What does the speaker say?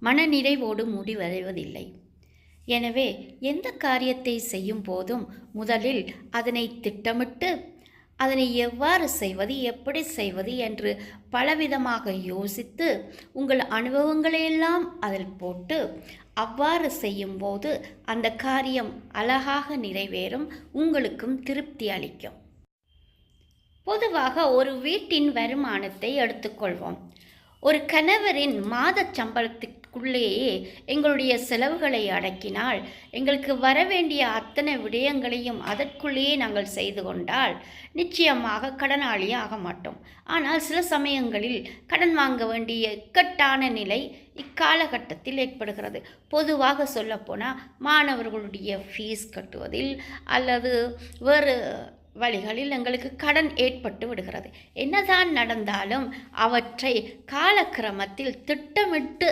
மனநிறைவோடு முடிவடைவதில்லை. எனவே எந்த காரியத்தை செய்யும் போதும் முதலில் அதனை திட்டமிட்டு அதனை எவ்வாறு செய்வது, எப்படி செய்வது என்று பலவிதமாக யோசித்து உங்கள் அனுபவங்களையெல்லாம் அதில் போட்டு அவ்வாறு செய்யும்போது அந்த காரியம் அழகாக நிறைவேறும், உங்களுக்கும் திருப்தி அளிக்கும். பொதுவாக ஒரு வீட்டின் வருமானத்தை எடுத்துக்கொள்வோம். ஒரு கணவரின் மாத சம்பளத்துக்குள்ளேயே எங்களுடைய செலவுகளை அடக்கினால், எங்களுக்கு வரவேண்டிய அத்தனை விடயங்களையும் அதற்குள்ளேயே நாங்கள் செய்து கொண்டால் நிச்சயமாக கடனாளி ஆக மாட்டோம். ஆனால் சில சமயங்களில் கடன் வாங்க வேண்டிய இக்கட்டான நிலை இக்காலகட்டத்தில் ஏற்படுகிறது. பொதுவாக சொல்லப்போனால் மாணவர்களுடைய ஃபீஸ் கட்டுவதில் அல்லது வேறு வழிகளில் எங்களுக்கு கடன் ஏற்பட்டு விடுகிறது. என்னதான் நடந்தாலும் அவற்றை காலக்கிரமத்தில் திட்டமிட்டு